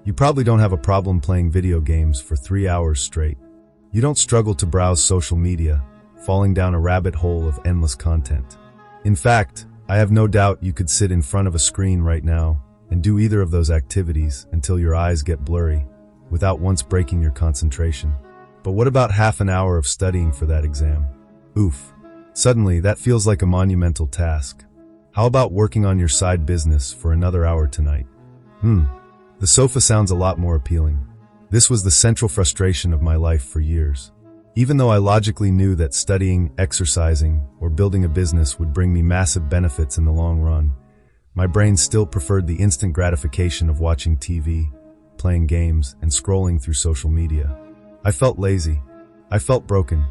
You probably don't have a problem playing video games for 3 hours straight. You don't struggle to browse social media, falling down a rabbit hole of endless content. In fact, I have no doubt you could sit in front of a screen right now and do either of those activities until your eyes get blurry, without once breaking your concentration. But what about half an hour of studying for that exam? Oof. Suddenly, that feels like a monumental task. How about working on your side business for another hour tonight? The sofa sounds a lot more appealing. This was the central frustration of my life for years. Even though I logically knew that studying, exercising, or building a business would bring me massive benefits in the long run, my brain still preferred the instant gratification of watching TV, playing games, and scrolling through social media. I felt lazy. I felt broken.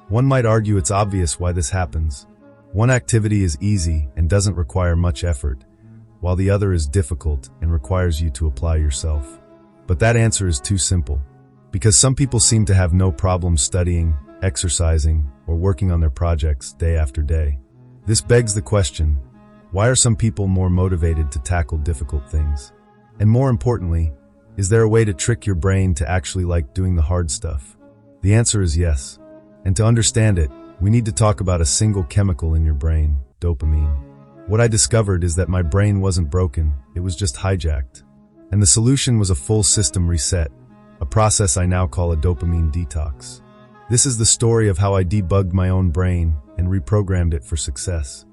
One might argue it's obvious why this happens. One activity is easy and doesn't require much effort, while the other is difficult and requires you to apply yourself. But that answer is too simple. Because some people seem to have no problem studying, exercising, or working on their projects day after day. This begs the question, why are some people more motivated to tackle difficult things? And more importantly, is there a way to trick your brain to actually like doing the hard stuff? The answer is yes. And to understand it, we need to talk about a single chemical in your brain, dopamine. What I discovered is that my brain wasn't broken, it was just hijacked. And the solution was a full system reset, a process I now call a dopamine detox. This is the story of how I debugged my own brain and reprogrammed it for success.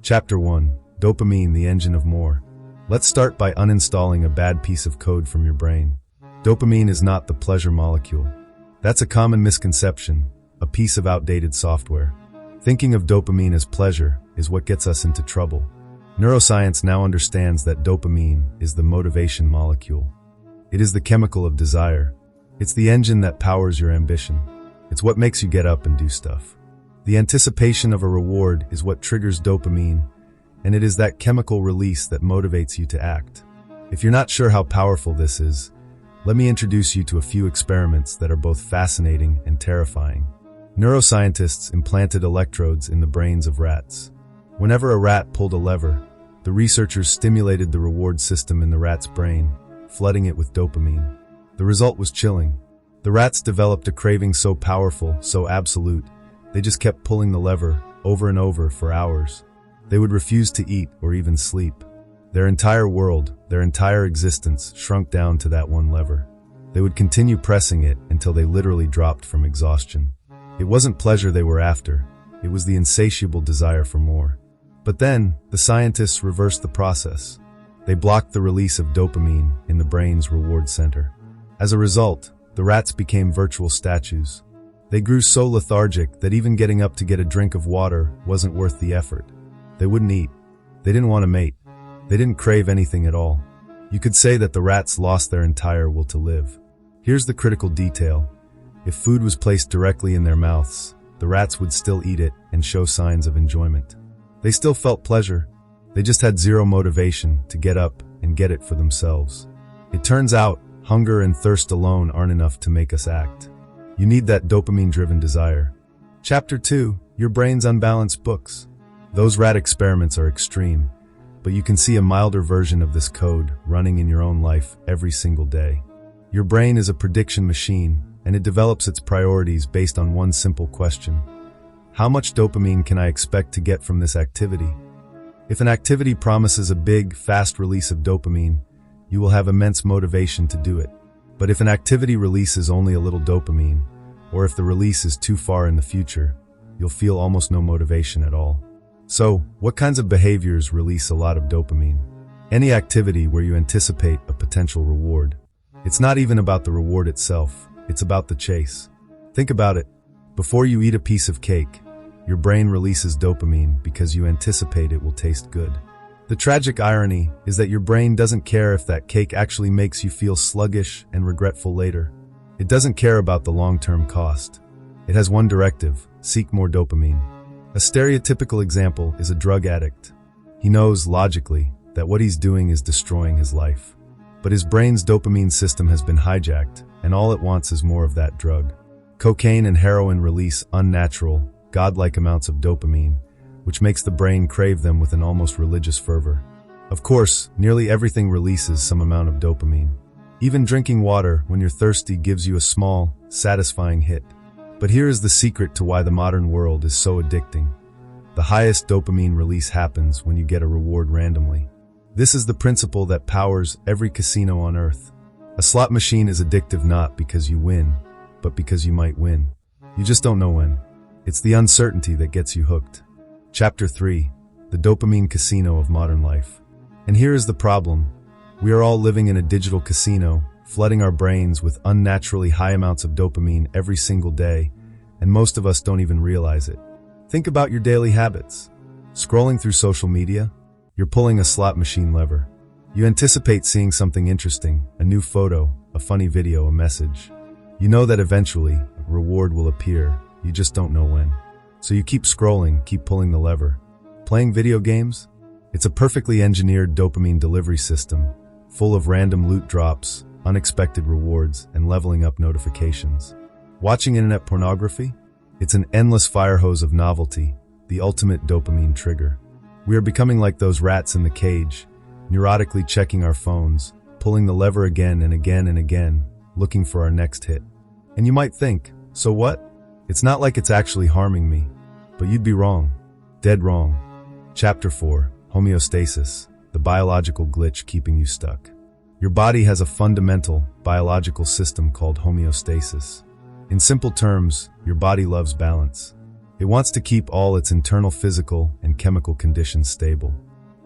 Chapter 1. Dopamine, the engine of more. Let's start by uninstalling a bad piece of code from your brain. Dopamine is not the pleasure molecule. That's a common misconception, a piece of outdated software. Thinking of dopamine as pleasure is what gets us into trouble. Neuroscience now understands that dopamine is the motivation molecule. It is the chemical of desire. It's the engine that powers your ambition. It's what makes you get up and do stuff. The anticipation of a reward is what triggers dopamine, and it is that chemical release that motivates you to act. If you're not sure how powerful this is, let me introduce you to a few experiments that are both fascinating and terrifying. Neuroscientists implanted electrodes in the brains of rats. Whenever a rat pulled a lever, the researchers stimulated the reward system in the rat's brain, flooding it with dopamine. The result was chilling. The rats developed a craving so powerful, so absolute, they just kept pulling the lever over and over for hours. They would refuse to eat or even sleep. Their entire world, their entire existence shrunk down to that one lever. They would continue pressing it until they literally dropped from exhaustion. It wasn't pleasure they were after, it was the insatiable desire for more. But then, the scientists reversed the process. They blocked the release of dopamine in the brain's reward center. As a result, the rats became virtual statues. They grew so lethargic that even getting up to get a drink of water wasn't worth the effort. They wouldn't eat. They didn't want to mate. They didn't crave anything at all. You could say that the rats lost their entire will to live. Here's the critical detail. If food was placed directly in their mouths, the rats would still eat it and show signs of enjoyment. They still felt pleasure. They just had zero motivation to get up and get it for themselves. It turns out, hunger and thirst alone aren't enough to make us act. You need that dopamine-driven desire. Chapter 2. Your brain's unbalanced books. Those rat experiments are extreme, but you can see a milder version of this code running in your own life every single day. Your brain is a prediction machine, and it develops its priorities based on one simple question. How much dopamine can I expect to get from this activity? If an activity promises a big, fast release of dopamine, you will have immense motivation to do it. But if an activity releases only a little dopamine, or if the release is too far in the future, you'll feel almost no motivation at all. So, what kinds of behaviors release a lot of dopamine? Any activity where you anticipate a potential reward. It's not even about the reward itself, it's about the chase. Think about it. Before you eat a piece of cake, your brain releases dopamine because you anticipate it will taste good. The tragic irony is that your brain doesn't care if that cake actually makes you feel sluggish and regretful later. It doesn't care about the long-term cost. It has one directive: seek more dopamine. A stereotypical example is a drug addict. He knows, logically, that what he's doing is destroying his life. But his brain's dopamine system has been hijacked, and all it wants is more of that drug. Cocaine and heroin release unnatural, godlike amounts of dopamine, which makes the brain crave them with an almost religious fervor. Of course, nearly everything releases some amount of dopamine. Even drinking water when you're thirsty gives you a small, satisfying hit. But here is the secret to why the modern world is so addicting. The highest dopamine release happens when you get a reward randomly. This is the principle that powers every casino on earth. A slot machine is addictive not because you win, but because you might win. You just don't know when. It's the uncertainty that gets you hooked. Chapter 3. The Dopamine Casino of Modern Life. And here is the problem. We are all living in a digital casino, flooding our brains with unnaturally high amounts of dopamine every single day, and most of us don't even realize it. Think about your daily habits. Scrolling through social media, you're pulling a slot machine lever. You anticipate seeing something interesting, a new photo, a funny video, a message. You know that eventually a reward will appear, you just don't know when. So you keep scrolling, keep pulling the lever. Playing video games? It's a perfectly engineered dopamine delivery system, full of random loot drops, unexpected rewards, and leveling up notifications. Watching internet pornography? It's an endless fire hose of novelty, the ultimate dopamine trigger. We are becoming like those rats in the cage, neurotically checking our phones, pulling the lever again and again and again, looking for our next hit. And you might think, so what? It's not like it's actually harming me. But you'd be wrong. Dead wrong. Chapter 4. Homeostasis, the biological glitch keeping you stuck. Your body has a fundamental biological system called homeostasis. In simple terms, your body loves balance. It wants to keep all its internal physical and chemical conditions stable.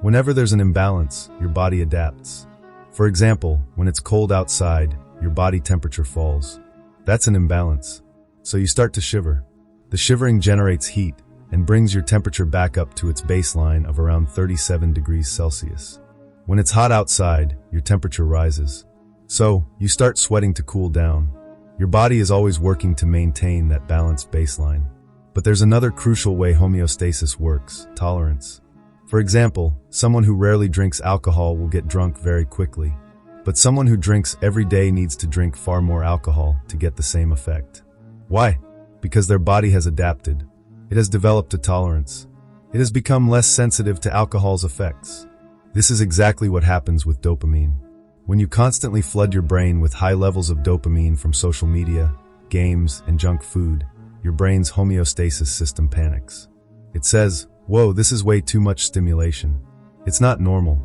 Whenever there's an imbalance, your body adapts. For example, when it's cold outside, your body temperature falls. That's an imbalance. So you start to shiver. The shivering generates heat and brings your temperature back up to its baseline of around 37 degrees Celsius. When it's hot outside, your temperature rises. So, you start sweating to cool down. Your body is always working to maintain that balanced baseline. But there's another crucial way homeostasis works: tolerance. For example, someone who rarely drinks alcohol will get drunk very quickly. But someone who drinks every day needs to drink far more alcohol to get the same effect. Why? Because their body has adapted. It has developed a tolerance. It has become less sensitive to alcohol's effects. This is exactly what happens with dopamine. When you constantly flood your brain with high levels of dopamine from social media, games, and junk food, your brain's homeostasis system panics. It says, "Whoa, this is way too much stimulation. It's not normal.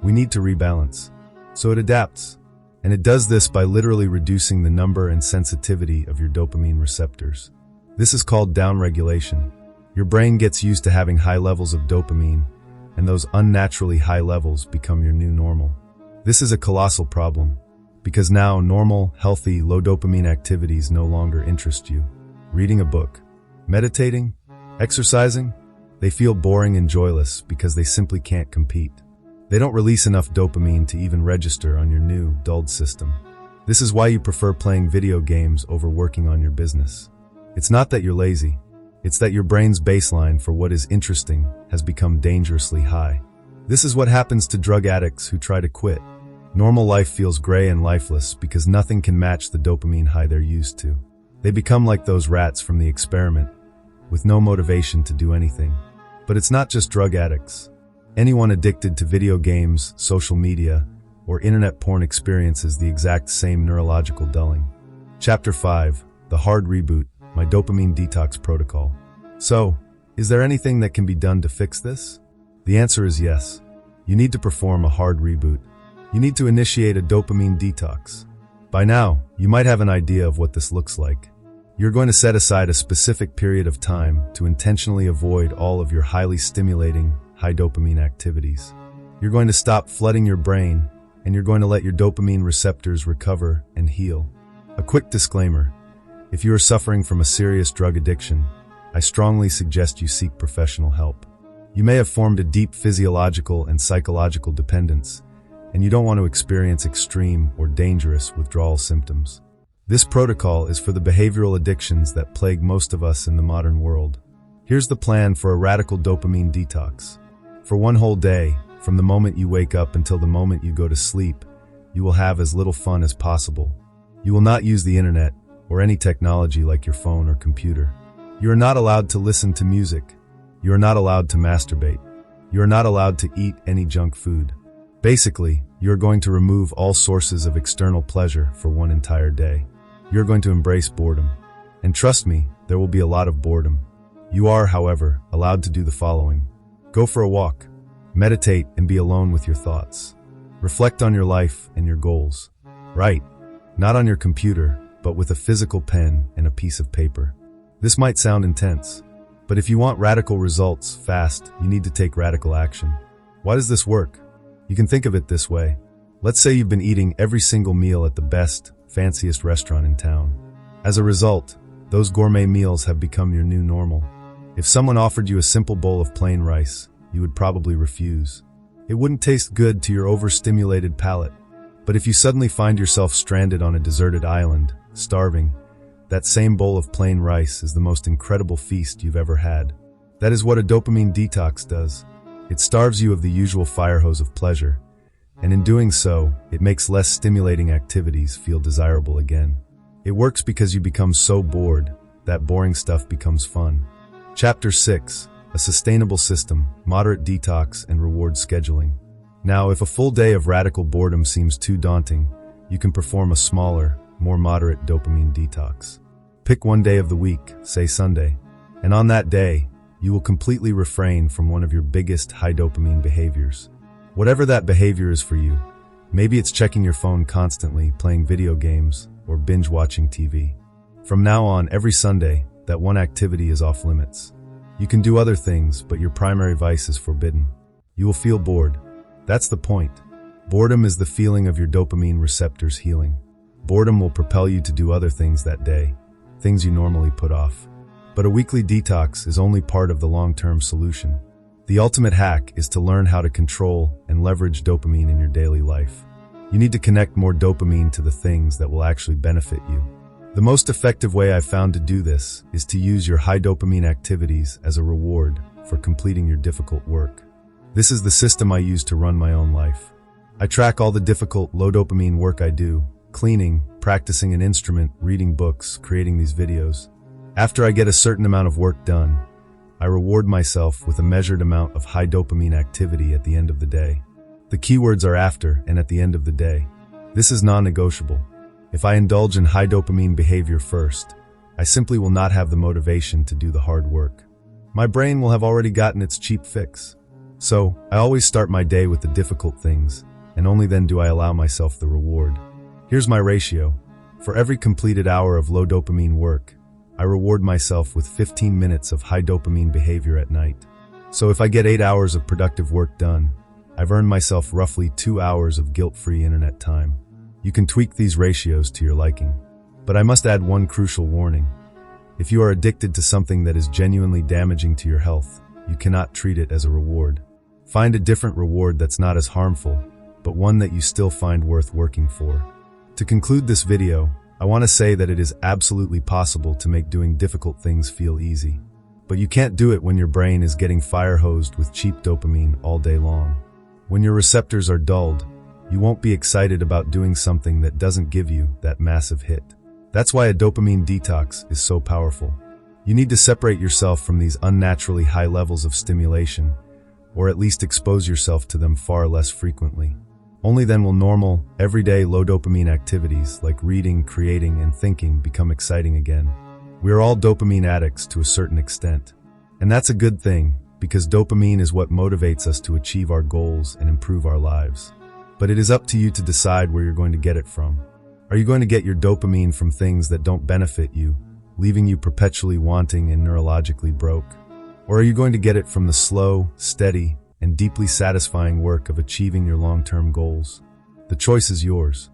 We need to rebalance." So it adapts. And it does this by literally reducing the number and sensitivity of your dopamine receptors. This is called downregulation. Your brain gets used to having high levels of dopamine, and those unnaturally high levels become your new normal. This is a colossal problem, because now normal, healthy, low dopamine activities no longer interest you. Reading a book, meditating, exercising, they feel boring and joyless because they simply can't compete. They don't release enough dopamine to even register on your new, dulled system. This is why you prefer playing video games over working on your business. It's not that you're lazy. It's that your brain's baseline for what is interesting has become dangerously high. This is what happens to drug addicts who try to quit. Normal life feels gray and lifeless because nothing can match the dopamine high they're used to. They become like those rats from the experiment, with no motivation to do anything. But it's not just drug addicts. Anyone addicted to video games, social media, or internet porn experiences the exact same neurological dulling. Chapter 5. The Hard Reboot, my dopamine detox protocol. So, is there anything that can be done to fix this? The answer is yes. You need to perform a hard reboot. You need to initiate a dopamine detox. By now, you might have an idea of what this looks like. You're going to set aside a specific period of time to intentionally avoid all of your highly stimulating, high dopamine activities. You're going to stop flooding your brain, and you're going to let your dopamine receptors recover and heal. A quick disclaimer: if you are suffering from a serious drug addiction, I strongly suggest you seek professional help. You may have formed a deep physiological and psychological dependence, and you don't want to experience extreme or dangerous withdrawal symptoms. This protocol is for the behavioral addictions that plague most of us in the modern world. Here's the plan for a radical dopamine detox. For one whole day, from the moment you wake up until the moment you go to sleep, you will have as little fun as possible. You will not use the internet or any technology like your phone or computer. You are not allowed to listen to music. You are not allowed to masturbate. You are not allowed to eat any junk food. Basically, You're going to remove all sources of external pleasure for one entire day. You're going to embrace boredom. And trust me, there will be a lot of boredom. You are, however, allowed to do the following. Go for a walk. Meditate and be alone with your thoughts. Reflect on your life and your goals. Write, not on your computer, but with a physical pen and a piece of paper. This might sound intense, but if you want radical results fast, you need to take radical action. Why does this work? You can think of it this way. Let's say you've been eating every single meal at the best, fanciest restaurant in town. As a result, those gourmet meals have become your new normal. If someone offered you a simple bowl of plain rice, you would probably refuse. It wouldn't taste good to your overstimulated palate. But if you suddenly find yourself stranded on a deserted island, starving, that same bowl of plain rice is the most incredible feast you've ever had. That is what a dopamine detox does. It starves you of the usual fire hose of pleasure, and in doing so, it makes less stimulating activities feel desirable again. It works because you become so bored that boring stuff becomes fun. Chapter 6. A Sustainable System, Moderate Detox, and Reward Scheduling. Now, if a full day of radical boredom seems too daunting, you can perform a smaller, more moderate dopamine detox. Pick one day of the week, say Sunday, and on that day, you will completely refrain from one of your biggest high dopamine behaviors. Whatever that behavior is for you, maybe it's checking your phone constantly, playing video games, or binge watching TV. From now on, every Sunday, that one activity is off limits. You can do other things, but your primary vice is forbidden. You will feel bored. That's the point. Boredom is the feeling of your dopamine receptors healing. Boredom will propel you to do other things that day, things you normally put off. But a weekly detox is only part of the long-term solution. The ultimate hack is to learn how to control and leverage dopamine in your daily life. You need to connect more dopamine to the things that will actually benefit you. The most effective way I've found to do this is to use your high dopamine activities as a reward for completing your difficult work. This is the system I use to run my own life. I track all the difficult, low dopamine work I do, cleaning, practicing an instrument, reading books, creating these videos. After I get a certain amount of work done, I reward myself with a measured amount of high dopamine activity at the end of the day. The keywords are after and at the end of the day. This is non-negotiable. If I indulge in high dopamine behavior first, I simply will not have the motivation to do the hard work. My brain will have already gotten its cheap fix. So, I always start my day with the difficult things, and only then do I allow myself the reward. Here's my ratio. For every completed hour of low dopamine work, I reward myself with 15 minutes of high dopamine behavior at night. So if I get 8 hours of productive work done, I've earned myself roughly 2 hours of guilt-free internet time. You can tweak these ratios to your liking. But I must add one crucial warning. If you are addicted to something that is genuinely damaging to your health, you cannot treat it as a reward. Find a different reward that's not as harmful, but one that you still find worth working for. To conclude this video, I want to say that it is absolutely possible to make doing difficult things feel easy. But you can't do it when your brain is getting fire-hosed with cheap dopamine all day long. When your receptors are dulled, you won't be excited about doing something that doesn't give you that massive hit. That's why a dopamine detox is so powerful. You need to separate yourself from these unnaturally high levels of stimulation, or at least expose yourself to them far less frequently. Only then will normal, everyday low dopamine activities like reading, creating, and thinking become exciting again. We are all dopamine addicts to a certain extent. And that's a good thing, because dopamine is what motivates us to achieve our goals and improve our lives. But it is up to you to decide where you're going to get it from. Are you going to get your dopamine from things that don't benefit you, leaving you perpetually wanting and neurologically broke? Or are you going to get it from the slow, steady, and deeply satisfying work of achieving your long-term goals? The choice is yours.